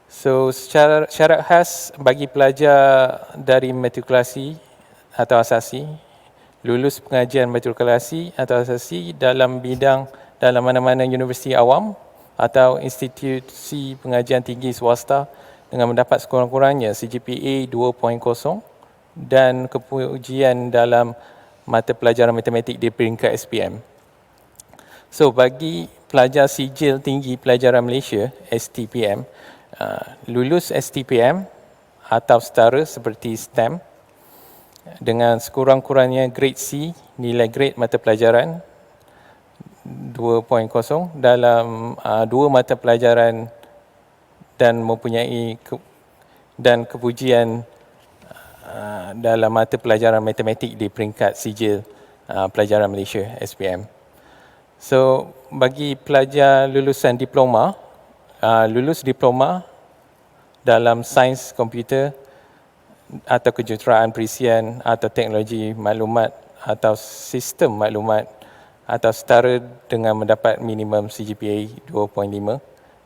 So syarat khas bagi pelajar dari matrikulasi atau asasi, lulus pengajian matrikulasi atau asasi dalam mana-mana universiti awam atau institusi pengajian tinggi swasta dengan mendapat sekurang-kurangnya CGPA 2.0 dan kepujian dalam mata pelajaran matematik di peringkat SPM. So bagi pelajar sijil tinggi pelajaran Malaysia STPM, lulus STPM atau setara seperti STEM dengan sekurang-kurangnya grade C, nilai grade mata pelajaran 2.0 dalam dua mata pelajaran dan mempunyai kepujian dalam mata pelajaran matematik di peringkat sijil pelajaran Malaysia SPM. So bagi pelajar lulusan diploma, lulus diploma dalam sains komputer atau kejuruteraan perisian atau teknologi maklumat atau sistem maklumat atau setara dengan mendapat minimum CGPA 2.5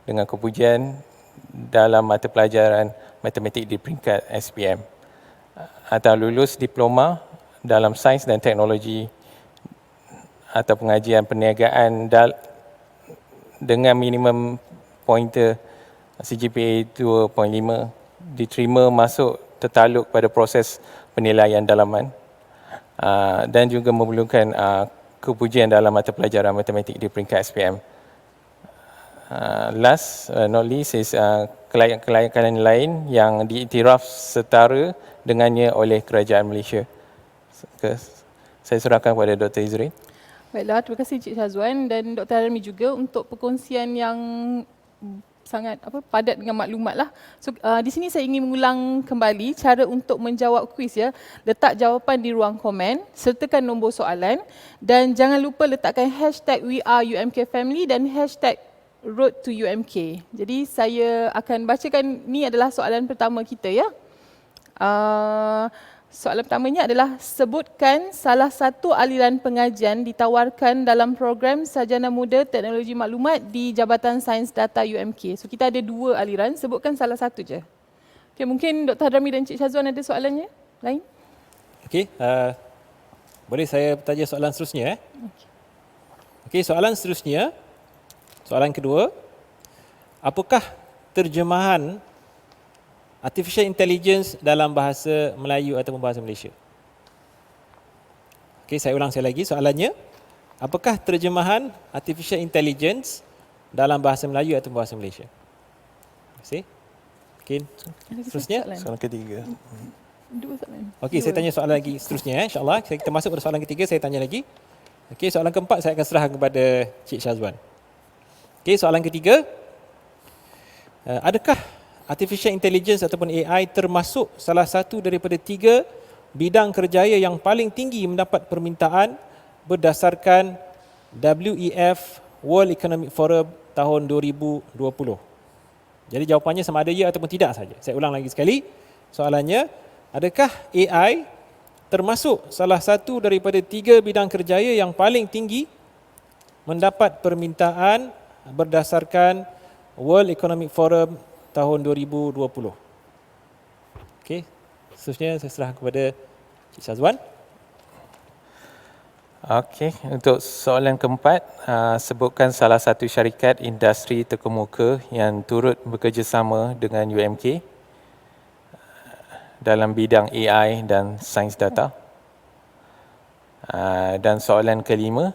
dengan kepujian dalam mata pelajaran matematik di peringkat SPM, atau lulus diploma dalam sains dan teknologi atau pengajian perniagaan dengan minimum pointer CGPA 2.5 diterima masuk tertaluk pada proses penilaian dalaman dan juga memerlukan kepujian dalam mata pelajaran matematik di peringkat SPM. Last not least is kelayakan lain yang diiktiraf setara dengannya oleh kerajaan Malaysia. Saya serahkan kepada Dr. Izrin. Baiklah, terima kasih Encik Syazwan dan Dr. Hadrami juga untuk perkongsian yang sangat padat dengan maklumat lah. So di sini saya ingin mengulang kembali cara untuk menjawab kuis ya. Letak jawapan di ruang komen, sertakan nombor soalan dan jangan lupa letakkan hashtag WeAreUMKFamily dan hashtag Road to UMK. Jadi saya akan bacakan, ni adalah soalan pertama kita ya. Soalan pertamanya adalah sebutkan salah satu aliran pengajian ditawarkan dalam program Sarjana Muda Teknologi Maklumat di Jabatan Sains Data UMK. So kita ada 2 aliran, sebutkan salah satu je. Okay, mungkin Dr. Hadrami dan Cik Syazwan ada soalannya lain? Okey, boleh saya tanya soalan seterusnya? Okey, soalan seterusnya, soalan kedua, apakah terjemahan Artificial Intelligence dalam bahasa Melayu ataupun bahasa Malaysia? Okey, saya ulang sekali lagi soalannya. Apakah terjemahan Artificial Intelligence dalam bahasa Melayu ataupun bahasa Malaysia? Terima kasih. Okey, seterusnya. Soalan ketiga. 2 soalan. Okey, saya tanya soalan lagi seterusnya insya-Allah. Kita masuk pada soalan ketiga, saya tanya lagi. Okey, soalan keempat saya akan serahkan kepada Cik Syazwan. Okey, soalan ketiga. Adakah Artificial Intelligence ataupun AI termasuk salah satu daripada 3 bidang kerjaya yang paling tinggi mendapat permintaan berdasarkan WEF World Economic Forum tahun 2020? Jadi jawapannya sama ada ya ataupun tidak saja. Saya ulang lagi sekali. Soalannya, adakah AI termasuk salah satu daripada 3 bidang kerjaya yang paling tinggi mendapat permintaan berdasarkan World Economic Forum tahun 2020? Okey, seterusnya saya serah kepada Cik Syazwan. Okey, untuk soalan keempat, sebutkan salah satu syarikat industri terkemuka yang turut bekerjasama dengan UMK dalam bidang AI dan sains data. Dan soalan kelima,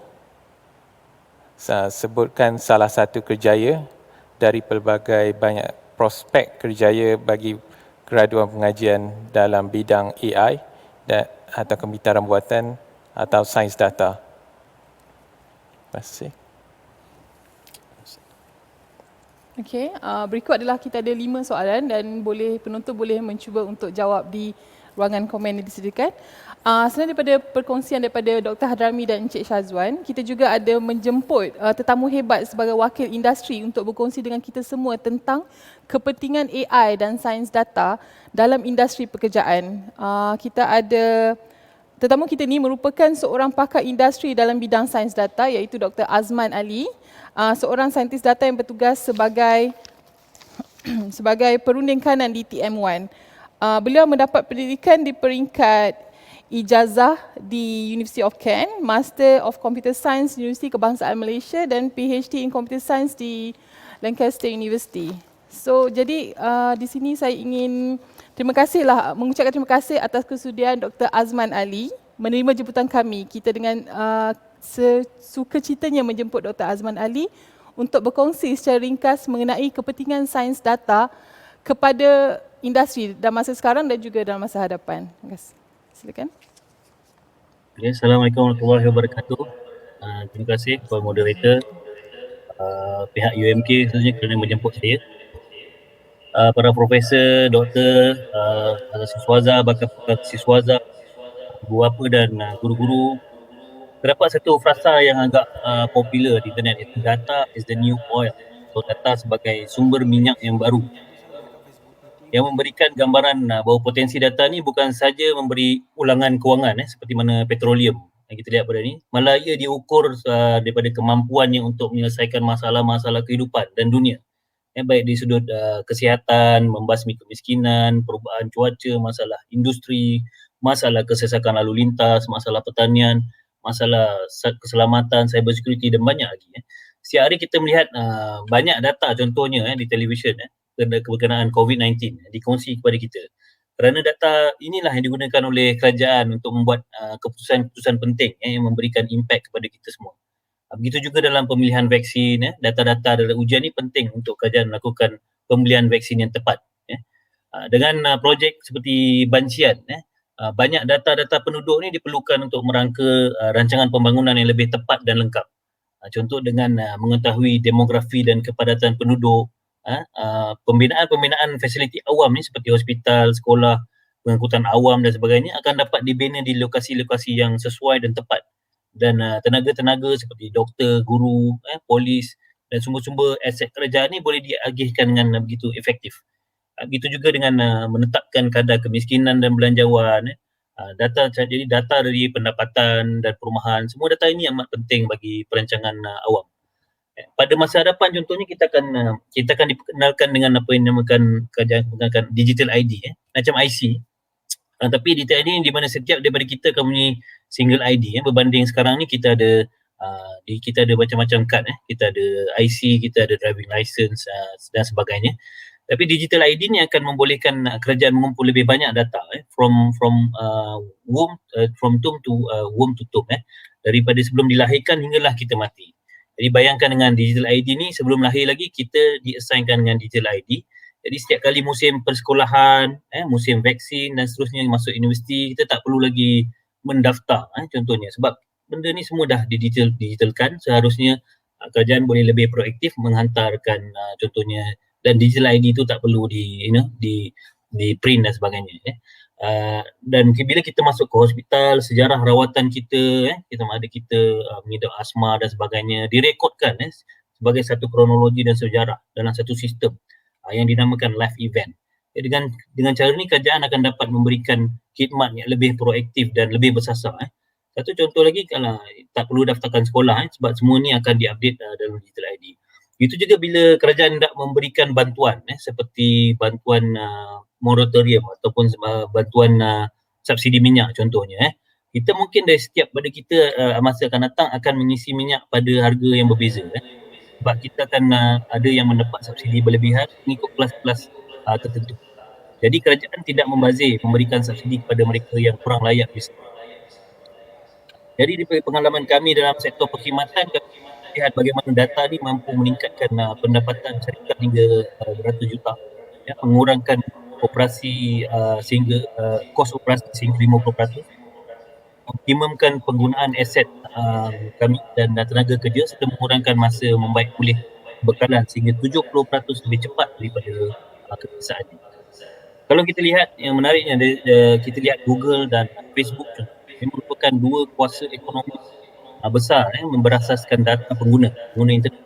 sebutkan salah satu kerjaya dari pelbagai banyak prospek kerjaya bagi graduan pengajian dalam bidang AI atau kemitaran buatan atau sains data. Terima kasih. Okey, berikut adalah kita ada 5 soalan dan penonton boleh mencuba untuk jawab di ruangan komen yang disediakan. Selain daripada perkongsian daripada Dr. Hadrami dan Encik Syazwan, kita juga ada menjemput tetamu hebat sebagai wakil industri untuk berkongsi dengan kita semua tentang kepentingan AI dan sains data dalam industri pekerjaan. Kita ada tetamu kita ni merupakan seorang pakar industri dalam bidang sains data iaitu Dr. Azman Ali, seorang saintis data yang bertugas sebagai perunding kanan di TM1. Beliau mendapat pendidikan di peringkat ijazah di University of Kent, Master of Computer Science Universiti Kebangsaan Malaysia dan PhD in Computer Science di Lancaster University. So jadi di sini saya ingin mengucapkan terima kasih atas kesudian Dr. Azman Ali menerima jemputan kami. Kita dengan sesukacitanya menjemput Dr. Azman Ali untuk berkongsi secara ringkas mengenai kepentingan sains data kepada industri dalam masa sekarang dan juga dalam masa hadapan. Terima kasih. Silakan. Okay, Assalamualaikum warahmatullahi wabarakatuh. Terima kasih kepada moderator, pihak UMK khususnya kerana menjemput saya. Para profesor, doktor, siswaza, bakal siswaza, ibu bapa dan guru-guru. Terdapat satu frasa yang agak popular di internet, iaitu data is the new oil. So data sebagai sumber minyak yang baru, yang memberikan gambaran bahawa potensi data ni bukan saja memberi ulangan kewangan seperti mana petroleum yang kita lihat pada ni, malah ia diukur daripada kemampuannya untuk menyelesaikan masalah-masalah kehidupan dan dunia, baik di sudut kesihatan, membasmi kemiskinan, perubahan cuaca, masalah industri, masalah kesesakan lalu lintas, masalah pertanian, masalah keselamatan, cyber security dan banyak lagi. Setiap hari kita melihat banyak data, contohnya di televisyen berkenaan COVID-19 dikongsi kepada kita. Kerana data inilah yang digunakan oleh kerajaan untuk membuat keputusan-keputusan penting yang memberikan impak kepada kita semua. Begitu juga dalam pemilihan vaksin, data-data dari ujian ini penting untuk kerajaan melakukan pembelian vaksin yang tepat. Dengan projek seperti Bancian, banyak data-data penduduk ni diperlukan untuk merangka rancangan pembangunan yang lebih tepat dan lengkap. Contoh dengan mengetahui demografi dan kepadatan penduduk, pembinaan fasiliti awam ni seperti hospital, sekolah, pengangkutan awam dan sebagainya akan dapat dibina di lokasi-lokasi yang sesuai dan tepat. Dan tenaga-tenaga seperti doktor, guru, polis dan sumber-sumber aset kerajaan ni boleh diagihkan dengan begitu efektif. Begitu juga dengan menetapkan kadar kemiskinan dan belanjawan. Jadi data dari pendapatan dan perumahan, semua data ini amat penting bagi perancangan awam. Pada masa hadapan contohnya kita akan diperkenalkan dengan apa yang dinamakan kerajaan menggunakan digital ID, macam IC. Tapi digital ID di mana setiap daripada kita akan mempunyai single ID, berbanding sekarang ni kita ada macam-macam kad, kita ada IC, kita ada driving license dan sebagainya. Tapi digital ID ni akan membolehkan kerajaan mengumpul lebih banyak data from tomb to womb to tomb, daripada sebelum dilahirkan hinggalah kita mati. Jadi bayangkan dengan digital ID ni, sebelum lahir lagi kita di-assignkan dengan digital ID. Jadi setiap kali musim persekolahan, musim vaksin dan seterusnya masuk universiti, kita tak perlu lagi mendaftar contohnya, sebab benda ni semua dah digitalkan. Seharusnya kerajaan boleh lebih proaktif menghantarkan contohnya, dan digital ID tu tak perlu di print dan sebagainya. Dan bila kita masuk ke hospital, sejarah rawatan kita, kita mengidap asma dan sebagainya, direkodkan sebagai satu kronologi dan sejarah dalam satu sistem yang dinamakan live event. Dengan cara ni kerajaan akan dapat memberikan khidmat yang lebih proaktif dan lebih bersasar. Satu contoh lagi, kalau tak perlu daftarkan sekolah sebab semua ni akan diupdate dalam digital ID. Itu juga bila kerajaan hendak memberikan bantuan seperti bantuan moratorium ataupun bantuan subsidi minyak contohnya. Kita mungkin dari setiap pada kita masa akan datang akan mengisi minyak pada harga yang berbeza. Sebab kita akan ada yang mendapat subsidi berlebihan mengikut kelas-kelas tertentu. Jadi kerajaan tidak membazir memberikan subsidi kepada mereka yang kurang layak. Jadi daripada pengalaman kami dalam sektor perkhidmatan, kami lihat bagaimana data ni mampu meningkatkan pendapatan syarikat hingga beratus juta, mengurangkan operasi sehingga kos operasi sehingga 50%, optimumkan penggunaan aset kami dan tenaga kerja serta mengurangkan masa membaik pulih bekalan sehingga 70% lebih cepat daripada kebiasaan ini. Kalau kita lihat, yang menariknya kita lihat Google dan Facebook ini merupakan dua kuasa ekonomi besar berasaskan data pengguna internet.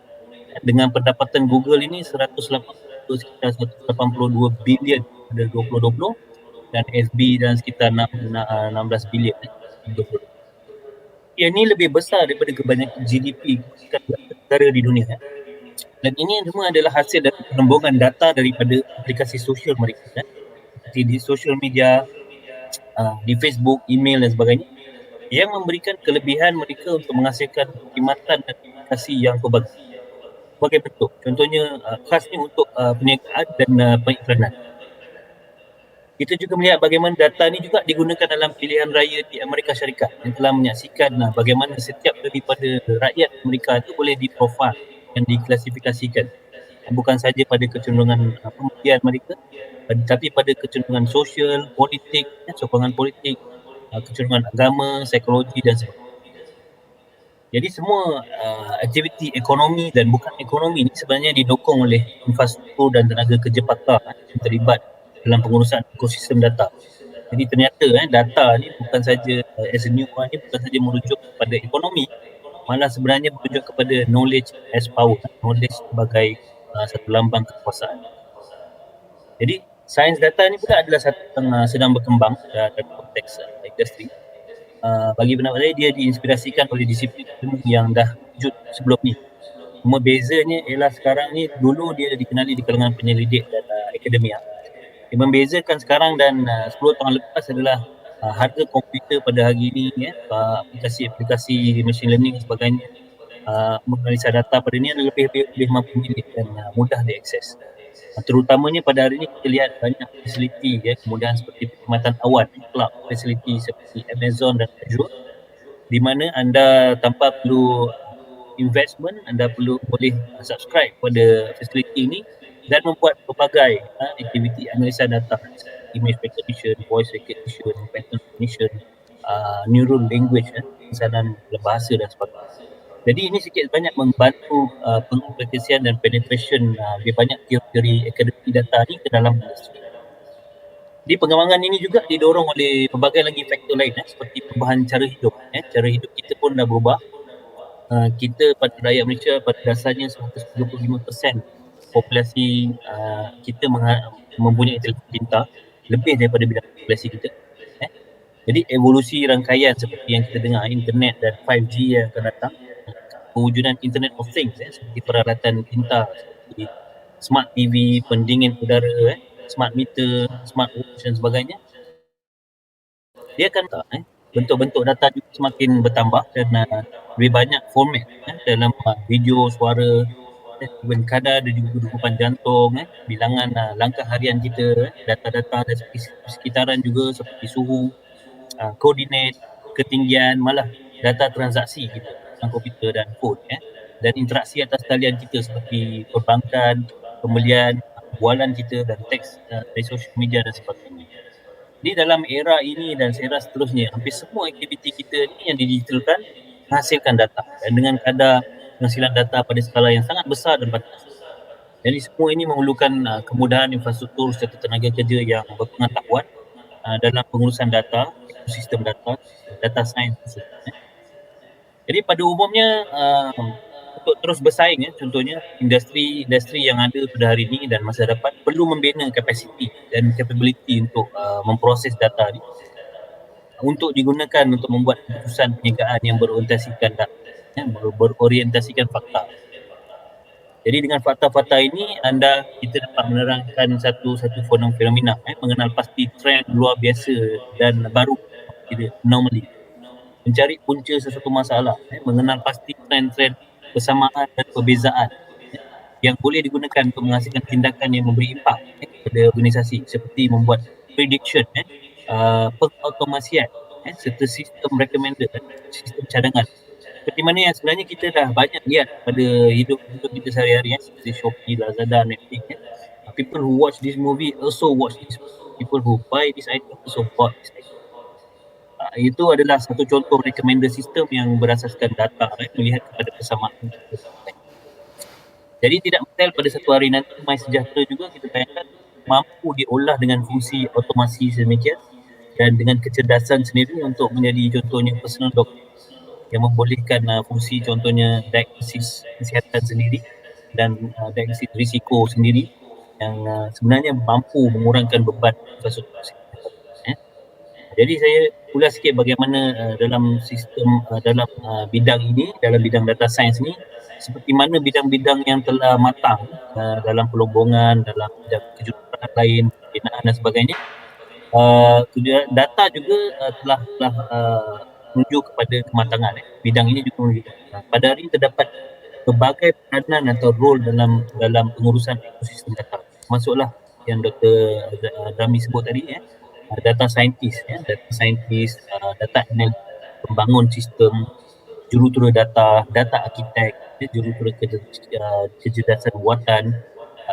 Dengan pendapatan Google ini sekitar 182 bilion pada 2020 dan FB dan sekitar 16 bilion 2020. Yang ini lebih besar daripada kebanyakan GDP negara di dunia. Dan ini semua adalah hasil dari penembungan data daripada aplikasi sosial mereka, seperti di social media, di Facebook, email dan sebagainya, yang memberikan kelebihan mereka untuk menghasilkan perkhidmatan dan aplikasi yang pelbagai bentuk. Contohnya khasnya untuk perniagaan dan pengiklanan. Kita juga melihat bagaimana data ini juga digunakan dalam pilihan raya di Amerika Syarikat, yang telah menyaksikan bagaimana setiap daripada rakyat Amerika itu boleh diprofil dan diklasifikasikan. Bukan saja pada kecenderungan pemilihan mereka, tapi pada kecenderungan sosial, politik, sokongan politik, kecenderungan agama, psikologi dan sebagainya. Jadi semua aktiviti ekonomi dan bukan ekonomi ini sebenarnya didukung oleh infrastruktur dan tenaga kerja pakar yang terlibat dalam pengurusan ekosistem data. Jadi ternyata data ni bukan saja as a new one, ni bukan saja merujuk kepada ekonomi, malah sebenarnya merujuk kepada knowledge as power, knowledge sebagai satu lambang kekuasaan. Jadi sains data ni pula adalah satu yang sedang berkembang dalam konteks industri. Bagi pendapat saya, dia diinspirasikan oleh disiplin ilmu yang dah wujud sebelum ni. Cuma bezanya ialah sekarang ni, dulu dia dikenali di kalangan penyelidik dan akademia. Yang membezakan sekarang dan 10 tahun lepas adalah harga komputer pada hari ini, aplikasi machine learning dan sebagainya, menganalisa data pada ini adalah lebih mampu milik dan mudah diakses. Terutamanya pada hari ini kita lihat banyak fasiliti, kemudahan seperti perkhidmatan awan, cloud fasiliti seperti Amazon dan Azure, di mana anda tanpa perlu investment, anda boleh subscribe pada fasiliti ini dan membuat pelbagai aktiviti analisa data, image recognition, voice recognition, pattern recognition, neural language, pesanan bahasa dan sebagainya. Jadi ini sikit banyak membantu pengaplikasian dan penetration lebih banyak teori akademik data ni ke dalam industri. Jadi pengembangan ini juga didorong oleh pelbagai lagi faktor lain seperti perubahan cara hidup. Cara hidup kita pun dah berubah. kita pada rakyat Malaysia pada dasarnya 135% populasi kita mempunyai telefon pintar, lebih daripada bidang populasi kita. Jadi evolusi rangkaian seperti yang kita dengar, internet dan 5G yang akan datang, pewujudan Internet of Things seperti peralatan pintar seperti smart TV, pendingin udara, smart meter, smart watch dan sebagainya, dia akan bentuk-bentuk data juga semakin bertambah dan lebih banyak format dalam video, suara, even kadar dan juga degupan jantung, bilangan langkah harian kita, data-data dari sekitaran juga seperti suhu, koordinat, ketinggian, malah data transaksi kita dalam komputer dan phone, dan interaksi atas talian kita seperti perbankan, pembelian, bualan kita dan teks dari social media dan sebagainya. Jadi dalam era ini dan era seterusnya, hampir semua aktiviti kita ni yang didigitalkan menghasilkan data, dan dengan kadar penghasilan data pada skala yang sangat besar dan batas. Jadi semua ini memerlukan kemudahan infrastruktur serta tenaga kerja yang berpengetahuan dalam pengurusan data, ekosistem data, data science. Jadi pada umumnya untuk terus bersaing, contohnya industri yang ada pada hari ini dan masa depan perlu membina kapasiti dan capability untuk memproses data ni untuk digunakan untuk membuat keputusan perniagaan yang berorientasikan data, berorientasikan fakta. Jadi dengan fakta-fakta ini kita dapat menerangkan satu fenomena, mengenal pasti trend luar biasa dan baru, anomaly, mencari punca sesuatu masalah, mengenal pasti trend-trend persamaan dan perbezaan yang boleh digunakan untuk menghasilkan tindakan yang memberi impak kepada organisasi seperti membuat prediction, pengautomasian, serta sistem recommended, sistem cadangan. Seperti mana yang sebenarnya kita dah banyak lihat pada hidup kita sehari-hari, seperti Shopee, Lazada, Netflix. People who watch this movie also watch this movie. People who buy this item also bought this item. Itu adalah satu contoh recommender sistem yang berasaskan data, melihat kepada persamaan. Jadi tidak mustahil pada satu hari nanti MySejahtera juga kita bayangkan mampu diolah dengan fungsi otomasi sedemikian dan dengan kecerdasan sendiri untuk menjadi contohnya personal doctor yang membolehkan fungsi contohnya diagnosis kesihatan sendiri dan diagnosis risiko sendiri yang sebenarnya mampu mengurangkan beban infrastruktur kesihatan. Jadi saya ulas sikit bagaimana dalam sistem dalam bidang ini, dalam bidang data science ni, seperti mana bidang-bidang yang telah matang dalam pelombongan, dalam bidang kejuruteraan lain, pembinaan dan sebagainya. Data juga telah menuju kepada kematangan. Bidang ini juga menuju kematangan. Pada hari ini terdapat pelbagai peranan atau role dalam pengurusan ekosistem data. Masuklah yang Dr. Dami sebut tadi, data scientist, data analis, pembangun sistem, jurutera data, data arkitek, jurutera kecerdasan buatan,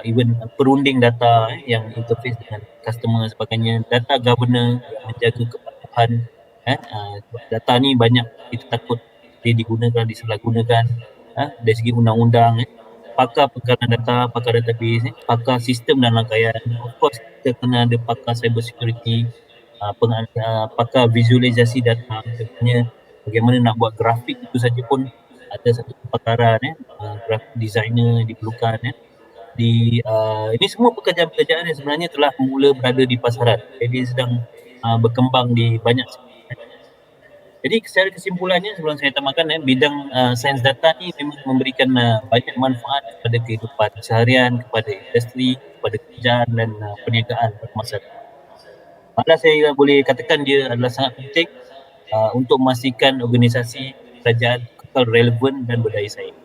even perunding data yang interface dengan customer sebagainya, data governor yang menjaga kepatuhan. Data ni banyak kita takut dia digunakan, disalahgunakan dari segi undang-undang. Pakar perkaran data, pakar database, pakar sistem dan rangkaian. Of course kita kena ada pakar cyber security, pakar visualisasi data, contohnya bagaimana nak buat grafik itu saja pun ada satu kepakaran, graphic designer diperlukan. Ini semua pekerjaan-pekerjaan yang sebenarnya telah mula berada di pasaran, jadi sedang berkembang di banyak sektor. Jadi secara kesimpulannya sebelum saya tamatkan, bidang sains data ni memang memberikan banyak manfaat kepada kehidupan seharian, kepada industri, kepada kerjaan dan perniagaan pada masa depan. Malah saya boleh katakan dia adalah sangat penting untuk memastikan organisasi kerajaan kekal relevan dan berdaya saing.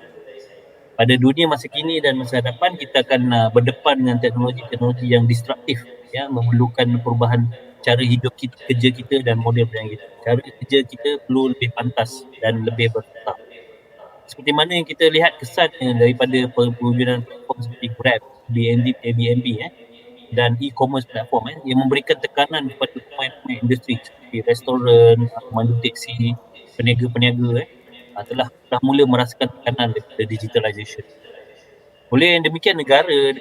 Pada dunia masa kini dan masa depan, kita akan berdepan dengan teknologi-teknologi yang disruptif, memerlukan perubahan cara hidup kita, kerja kita dan model perniagaan kita. Cara kerja kita perlu lebih pantas dan lebih berserta. Seperti mana yang kita lihat kesannya daripada pewujudan platform seperti Grab, Airbnb dan e-commerce platform yang memberikan tekanan kepada pemain-pemain industri seperti restoran, pemandu teksi, peniaga-peniaga telah mula merasakan tekanan daripada digitalisation. Oleh yang demikian, negara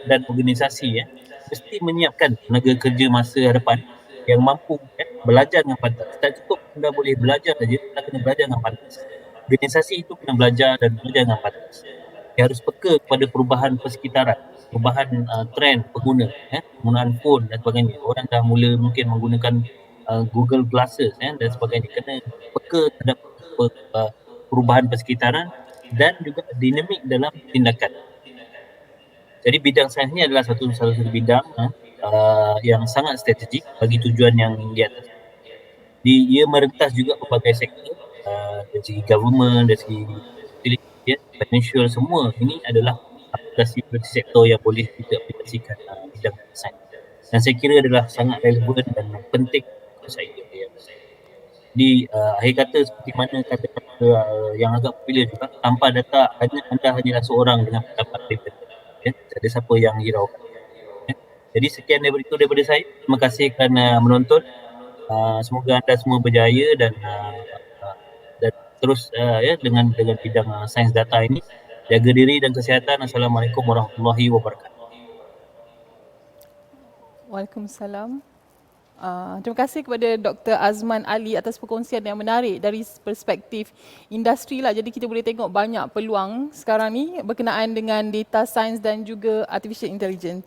dan organisasi mesti menyiapkan tenaga kerja masa hadapan yang mampu belajar dengan pantas. Tak cukup anda boleh belajar saja, anda kena belajar dengan pantas. organisasi itu kena belajar dan belajar dengan patut. Dia harus peka kepada perubahan persekitaran, perubahan trend pengguna, penggunaan phone dan sebagainya. Orang dah mula mungkin menggunakan Google Glasses dan sebagainya. Kena peka terhadap perubahan persekitaran dan juga dinamik dalam tindakan. Jadi bidang sains ni adalah salah satu bidang yang sangat strategik bagi tujuan yang di atas. Ia merentas juga pelbagai sektor, dari segi government, dari segi financial, semua ini adalah aplikasi sektor yang boleh kita aplikasikan bidang sains. Dan saya kira adalah sangat relevan dan penting untuk saya. Di akhir kata, seperti mana kata-kata yang agak popular juga, tanpa data anda hanyalah seorang dengan pendapat pribadi. Tak ada siapa yang hiraukan. Jadi sekian daripada saya. Terima kasih kerana menonton. Semoga anda semua berjaya dan terus dengan bidang sains data ini. Jaga diri dan kesihatan. Assalamualaikum warahmatullahi wabarakatuh. Waalaikumsalam. Terima kasih kepada Dr. Azman Ali atas perkongsian yang menarik dari perspektif industri lah. Jadi kita boleh tengok banyak peluang sekarang ni berkenaan dengan data science dan juga artificial intelligence.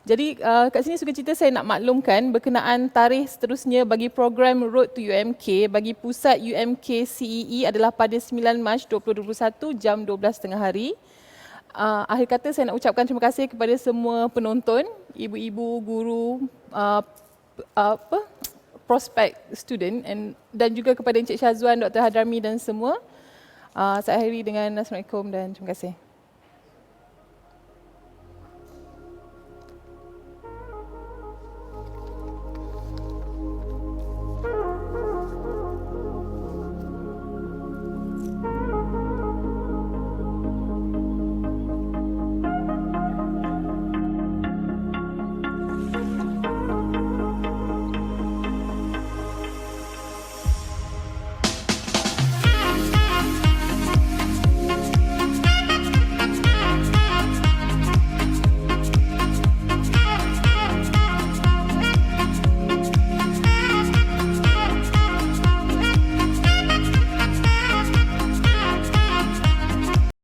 Jadi kat sini sukacita saya nak maklumkan berkenaan tarikh seterusnya bagi program Road to UMK bagi pusat UMK CEE adalah pada 9 Mac 2021 jam 12.30 hari. Akhir kata saya nak ucapkan terima kasih kepada semua penonton, ibu-ibu, guru, prospek student dan juga kepada Encik Syazwan, Dr. Hadrami dan semua. Saya akhiri dengan Assalamualaikum dan terima kasih.